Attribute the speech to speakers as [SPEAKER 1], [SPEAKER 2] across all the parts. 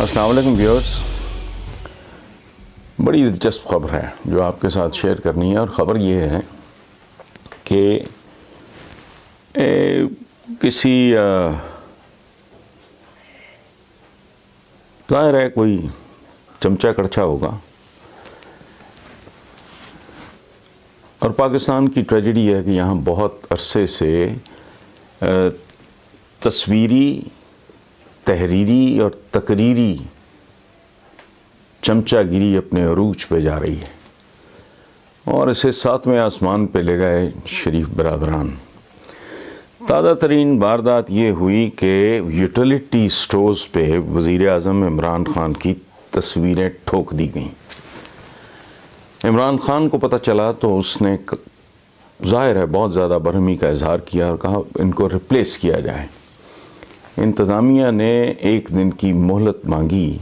[SPEAKER 1] السلام علیکم ویورز، بڑی دلچسپ خبر ہے جو آپ کے ساتھ شیئر کرنی ہے، اور خبر یہ ہے کہ کسی ظاہر ہے کوئی چمچہ کڑچھا ہوگا، اور پاکستان کی ٹریجڈی ہے کہ یہاں بہت عرصے سے تصویری، تحریری اور تقریری چمچہ گیری اپنے عروج پہ جا رہی ہے، اور اسے ساتویں آسمان پہ لے گئے شریف برادران۔ تازہ ترین واردات یہ ہوئی کہ یوٹیلیٹی سٹورز پہ وزیر اعظم عمران خان کی تصویریں ٹھوک دی گئیں۔ عمران خان کو پتہ چلا تو اس نے ظاہر ہے بہت زیادہ برہمی کا اظہار کیا اور کہا ان کو ریپلیس کیا جائے۔ انتظامیہ نے ایک دن کی مہلت مانگی،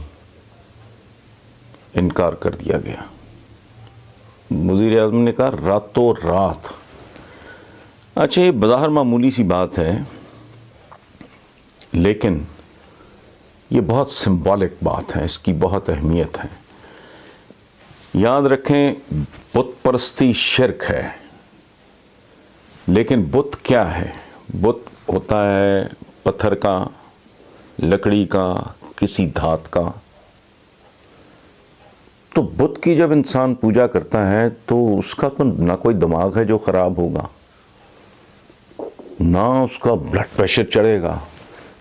[SPEAKER 1] انکار کر دیا گیا۔ وزیر اعظم نے کہا راتوں رات۔ اچھا، یہ بظاہر معمولی سی بات ہے، لیکن یہ بہت سمبولک بات ہے، اس کی بہت اہمیت ہے۔ یاد رکھیں، بت پرستی شرک ہے، لیکن بت کیا ہے؟ بت ہوتا ہے پتھر کا، لکڑی کا، کسی دھات کا۔ تو بت کی جب انسان پوجا کرتا ہے تو اس کا تو نہ کوئی دماغ ہے جو خراب ہوگا، نہ اس کا بلڈ پریشر چڑھے گا،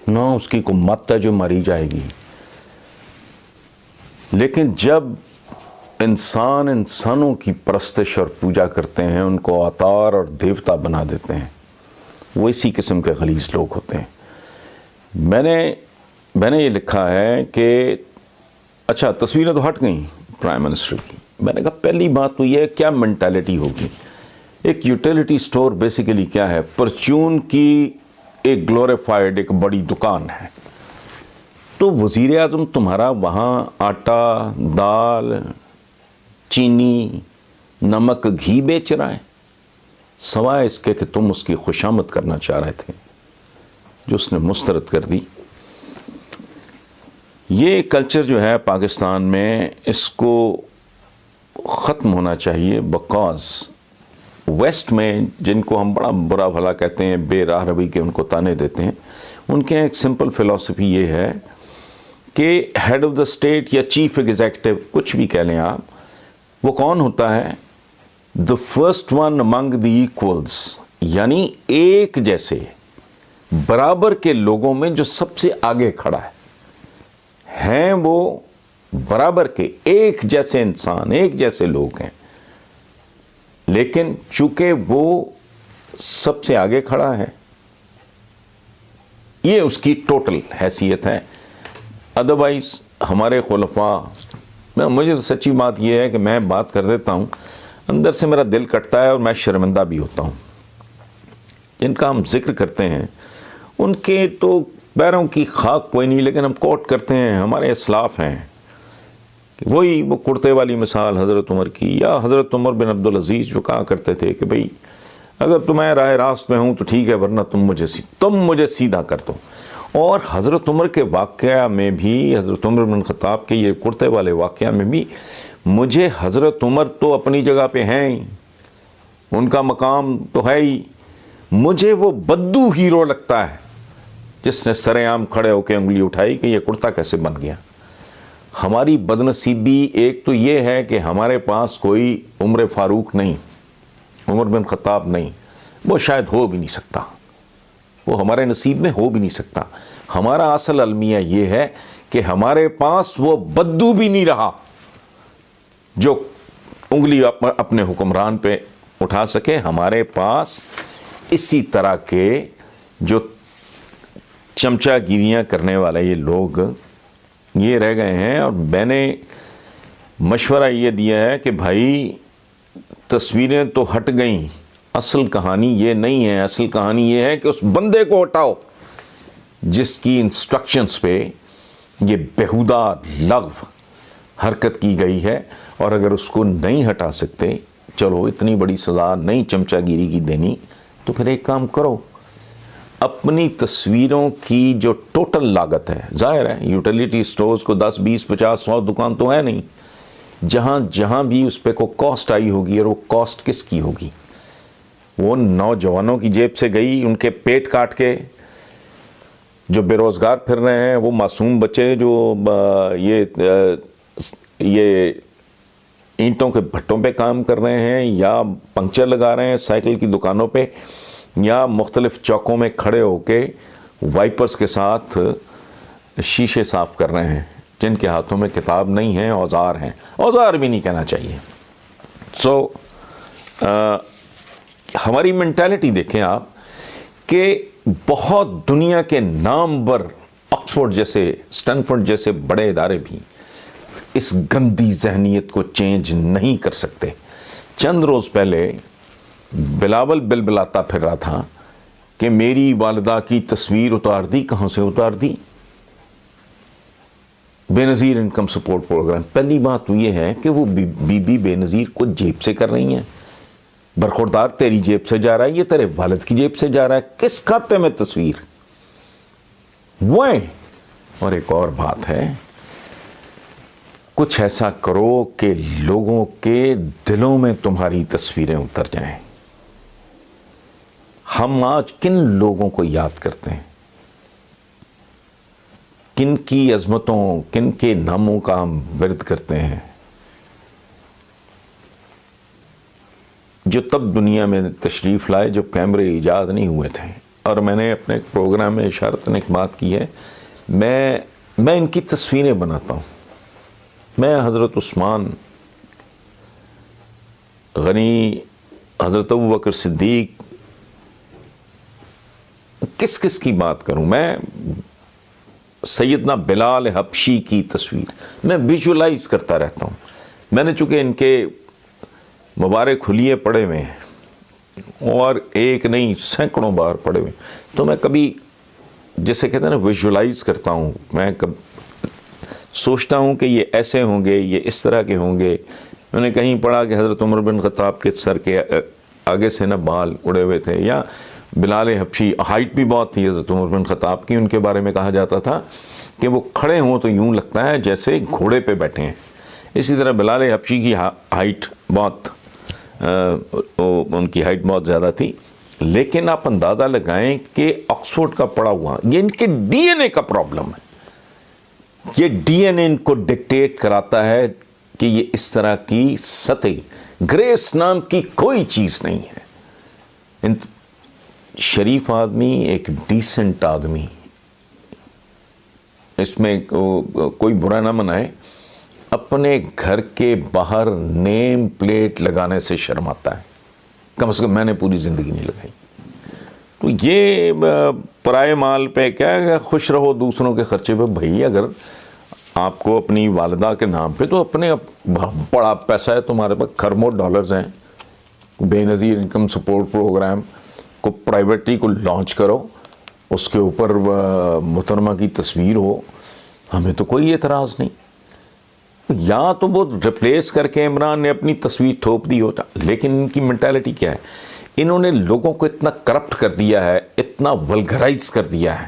[SPEAKER 1] نہ اس کی کوئی مت ہے جو ماری جائے گی۔ لیکن جب انسانوں کی پرستش اور پوجا کرتے ہیں، ان کو اوتار اور دیوتا بنا دیتے ہیں، وہ اسی قسم کے غلیظ لوگ ہوتے ہیں۔ میں نے یہ لکھا ہے کہ اچھا تصویریں تو ہٹ گئیں پرائم منسٹر کی، میں نے کہا پہلی بات تو یہ ہے کیا مینٹیلٹی ہوگی۔ ایک یوٹیلیٹی سٹور بیسیکلی کیا ہے؟ پرچون کی ایک گلوریفائڈ ایک بڑی دکان ہے۔ تو وزیر اعظم تمہارا وہاں آٹا، دال، چینی، نمک، گھی بیچ رہا ہے، سوائے اس کے کہ تم اس کی خوشامد کرنا چاہ رہے تھے، جو اس نے مسترد کر دی۔ یہ کلچر جو ہے پاکستان میں، اس کو ختم ہونا چاہیے، بیکاز ویسٹ میں جن کو ہم بڑا برا بھلا کہتے ہیں، بے راہ روی کے ان کو تانے دیتے ہیں، ان کے ایک سمپل فلسفی یہ ہے کہ ہیڈ آف دا اسٹیٹ یا چیف ایگزیکٹو، کچھ بھی کہہ لیں آپ، وہ کون ہوتا ہے؟ the first one among the equals، یعنی ایک جیسے برابر کے لوگوں میں جو سب سے آگے کھڑا ہے، ہیں وہ برابر کے ایک جیسے انسان، ایک جیسے لوگ ہیں، لیکن چونکہ وہ سب سے آگے کھڑا ہے، یہ اس کی ٹوٹل حیثیت ہے۔ ادروائز ہمارے خلفاء، مجھے تو سچی بات یہ ہے کہ میں بات کر دیتا ہوں، اندر سے میرا دل کٹتا ہے اور میں شرمندہ بھی ہوتا ہوں۔ جن کا ہم ذکر کرتے ہیں ان کے تو پیروں کی خاک کوئی نہیں، لیکن ہم کوٹ کرتے ہیں، ہمارے اسلاف ہیں۔ وہی وہ کرتے والی مثال حضرت عمر کی، یا حضرت عمر بن عبدالعزیز جو کہا کرتے تھے کہ بھئی اگر تمہیں راہ راست میں ہوں تو ٹھیک ہے، ورنہ تم مجھے سیدھا کر دو۔ اور حضرت عمر کے واقعہ میں بھی، حضرت عمر بن خطاب کے یہ کرتے والے واقعہ میں بھی، مجھے حضرت عمر تو اپنی جگہ پہ ہیں ہی، ان کا مقام تو ہے ہی، مجھے وہ بدو ہیرو لگتا ہے جس نے سر عام کھڑے ہو کے انگلی اٹھائی کہ یہ کرتا کیسے بن گیا۔ ہماری بدنصیبی ایک تو یہ ہے کہ ہمارے پاس کوئی عمر فاروق نہیں، عمر بن خطاب نہیں، وہ شاید ہو بھی نہیں سکتا، وہ ہمارے نصیب میں ہو بھی نہیں سکتا۔ ہمارا اصل المیہ یہ ہے کہ ہمارے پاس وہ بدو بھی نہیں رہا جو انگلی اپنے حکمران پہ اٹھا سکے۔ ہمارے پاس اسی طرح کے جو چمچہ گیریاں کرنے والے یہ لوگ یہ رہ گئے ہیں، اور میں نے مشورہ یہ دیا ہے کہ بھائی تصویریں تو ہٹ گئیں، اصل کہانی یہ نہیں ہے، اصل کہانی یہ ہے کہ اس بندے کو ہٹاؤ جس کی انسٹرکشنز پہ یہ بیہودہ لغو حرکت کی گئی ہے، اور اگر اس کو نہیں ہٹا سکتے، چلو اتنی بڑی سزا نہیں چمچہ گیری کی دینی، تو پھر ایک کام کرو، اپنی تصویروں کی جو ٹوٹل لاگت ہے، ظاہر ہے یوٹیلیٹی سٹورز کو 10 20 50 100 دکان تو ہے نہیں، جہاں بھی اس پہ کو کاسٹ آئی ہوگی، اور وہ کاسٹ کس کی ہوگی؟ وہ نوجوانوں کی جیب سے گئی، ان کے پیٹ کاٹ کے، جو بے روزگار پھر رہے ہیں، وہ معصوم بچے جو یہ اینٹوں کے بھٹوں پہ کام کر رہے ہیں، یا پنکچر لگا رہے ہیں سائیکل کی دکانوں پہ، یا مختلف چوکوں میں کھڑے ہو کے وائپرز کے ساتھ شیشے صاف کر رہے ہیں، جن کے ہاتھوں میں کتاب نہیں ہے، اوزار ہیں، اوزار بھی نہیں کہنا چاہیے۔ ہماری مینٹالٹی دیکھیں آپ کہ بہت دنیا کے نامور آکسفورڈ جیسے، اسٹینفورڈ جیسے بڑے ادارے بھی اس گندی ذہنیت کو چینج نہیں کر سکتے۔ چند روز پہلے بلاول بلبلاتا پھر رہا تھا کہ میری والدہ کی تصویر اتار دی۔ کہاں سے اتار دی؟ بے نظیر انکم سپورٹ پروگرام۔ پہلی بات تو یہ ہے کہ وہ بی بے نظیر کو جیب سے کر رہی ہیں، برخوردار تیری جیب سے جا رہا ہے، یہ تیرے والد کی جیب سے جا رہا ہے، کس کھاتے میں تصویر؟ وہ اور ایک اور بات ہے، کچھ ایسا کرو کہ لوگوں کے دلوں میں تمہاری تصویریں اتر جائیں۔ ہم آج کن لوگوں کو یاد کرتے ہیں؟ کن کی عظمتوں، کن کے ناموں کا ہم ورد کرتے ہیں، جو تب دنیا میں تشریف لائے جب کیمرے ایجاد نہیں ہوئے تھے۔ اور میں نے اپنے پروگرام میں اشارتاً ایک بات کی ہے، میں ان کی تصویریں بناتا ہوں۔ میں حضرت عثمان غنی، حضرت ابوبکر صدیق، کس کی بات کروں؟ میں سیدنا بلال حبشی کی تصویر میں ویژولائز کرتا رہتا ہوں۔ میں نے چونکہ ان کے مبارک حلیے پڑھے ہوئے ہیں، اور ایک نہیں سینکڑوں بار پڑھے ہوئے، تو میں کبھی جیسے کہتے ہیں نا ویژولائز کرتا ہوں، میں سوچتا ہوں کہ یہ ایسے ہوں گے، یہ اس طرح کے ہوں گے۔ میں نے کہیں پڑھا کہ حضرت عمر بن خطاب کے سر کے آگے سے نہ بال اڑے ہوئے تھے، یا بلال حبشی ہائٹ بھی بہت تھی حضرت عمر بن خطاب کی، ان کے بارے میں کہا جاتا تھا کہ وہ کھڑے ہوں تو یوں لگتا ہے جیسے گھوڑے پہ بیٹھے ہیں۔ اسی طرح بلال حبشی کی ہائٹ بہت، ان کی ہائٹ بہت زیادہ تھی، لیکن آپ اندازہ لگائیں کہ آکسفورڈ کا پڑھا ہوا، یہ ان کے ڈی این اے کا پرابلم ہے۔ یہ ڈی این اے ان کو ڈکٹیٹ کراتا ہے کہ یہ اس طرح کی سطحی گریس نام کی کوئی چیز نہیں ہے۔ شریف آدمی، ایک ڈیسنٹ آدمی، اس میں کوئی برا نہ منائے، اپنے گھر کے باہر نیم پلیٹ لگانے سے شرماتا ہے۔ کم از کم میں نے پوری زندگی نہیں لگائی۔ تو یہ پرائے مال پہ کیا ہے، خوش رہو دوسروں کے خرچے پہ۔ بھائی اگر آپ کو اپنی والدہ کے نام پہ تو اپنے بڑا پیسہ ہے تمہارے پاس، کھربوں ڈالرز ہیں، بے نظیر انکم سپورٹ پروگرام کو پرائیویٹلی کو لانچ کرو، اس کے اوپر محترمہ کی تصویر ہو، ہمیں تو کوئی اعتراض نہیں۔ یا تو وہ ریپلیس کر کے عمران نے اپنی تصویر تھوپ دی ہوتا، لیکن ان کی مینٹالٹی کیا ہے؟ انہوں نے لوگوں کو اتنا کرپٹ کر دیا ہے، اتنا ولگرائز کر دیا ہے،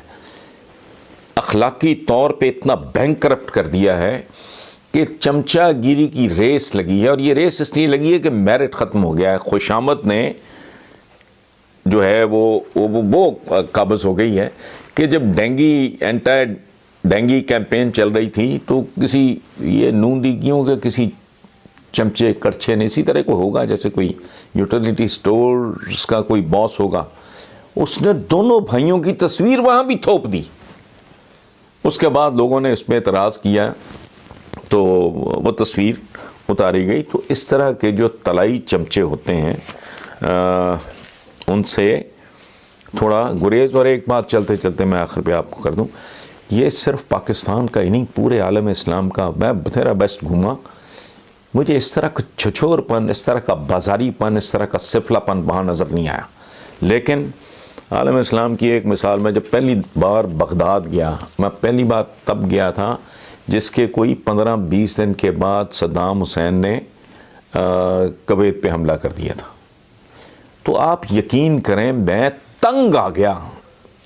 [SPEAKER 1] اخلاقی طور پہ اتنا بینک کرپٹ کر دیا ہے کہ چمچہ گیری کی ریس لگی ہے۔ اور یہ ریس اس لیے لگی ہے کہ میرٹ ختم ہو گیا ہے۔ خوشامد نے جو ہے وہ قابض ہو گئی ہے کہ جب اینٹی ڈینگی کیمپین چل رہی تھی تو کسی یہ نون لیگیوں کے کسی چمچے کرچھے نے، اسی طرح کو ہوگا جیسے کوئی یوٹیلیٹی سٹورز کا کوئی باس ہوگا، اس نے دونوں بھائیوں کی تصویر وہاں بھی تھوپ دی۔ اس کے بعد لوگوں نے اس پہ اعتراض کیا تو وہ تصویر اتاری گئی۔ تو اس طرح کے جو طلائی چمچے ہوتے ہیں ان سے تھوڑا گریز۔ اور ایک بات چلتے چلتے میں آخر پہ آپ کو کر دوں، یہ صرف پاکستان کا ہی نہیں، پورے عالم اسلام کا۔ میں بتھیرا بیسٹ گھوما، مجھے اس طرح کا چھچور پن، اس طرح کا بازاری پن، اس طرح کا سفلا پن وہاں نظر نہیں آیا۔ لیکن عالم اسلام کی ایک مثال، میں جب پہلی بار بغداد گیا، میں پہلی بار تب گیا تھا جس کے کوئی 15-20 دن کے بعد صدام حسین نے کویت پہ حملہ کر دیا تھا۔ تو آپ یقین کریں میں تنگ آ گیا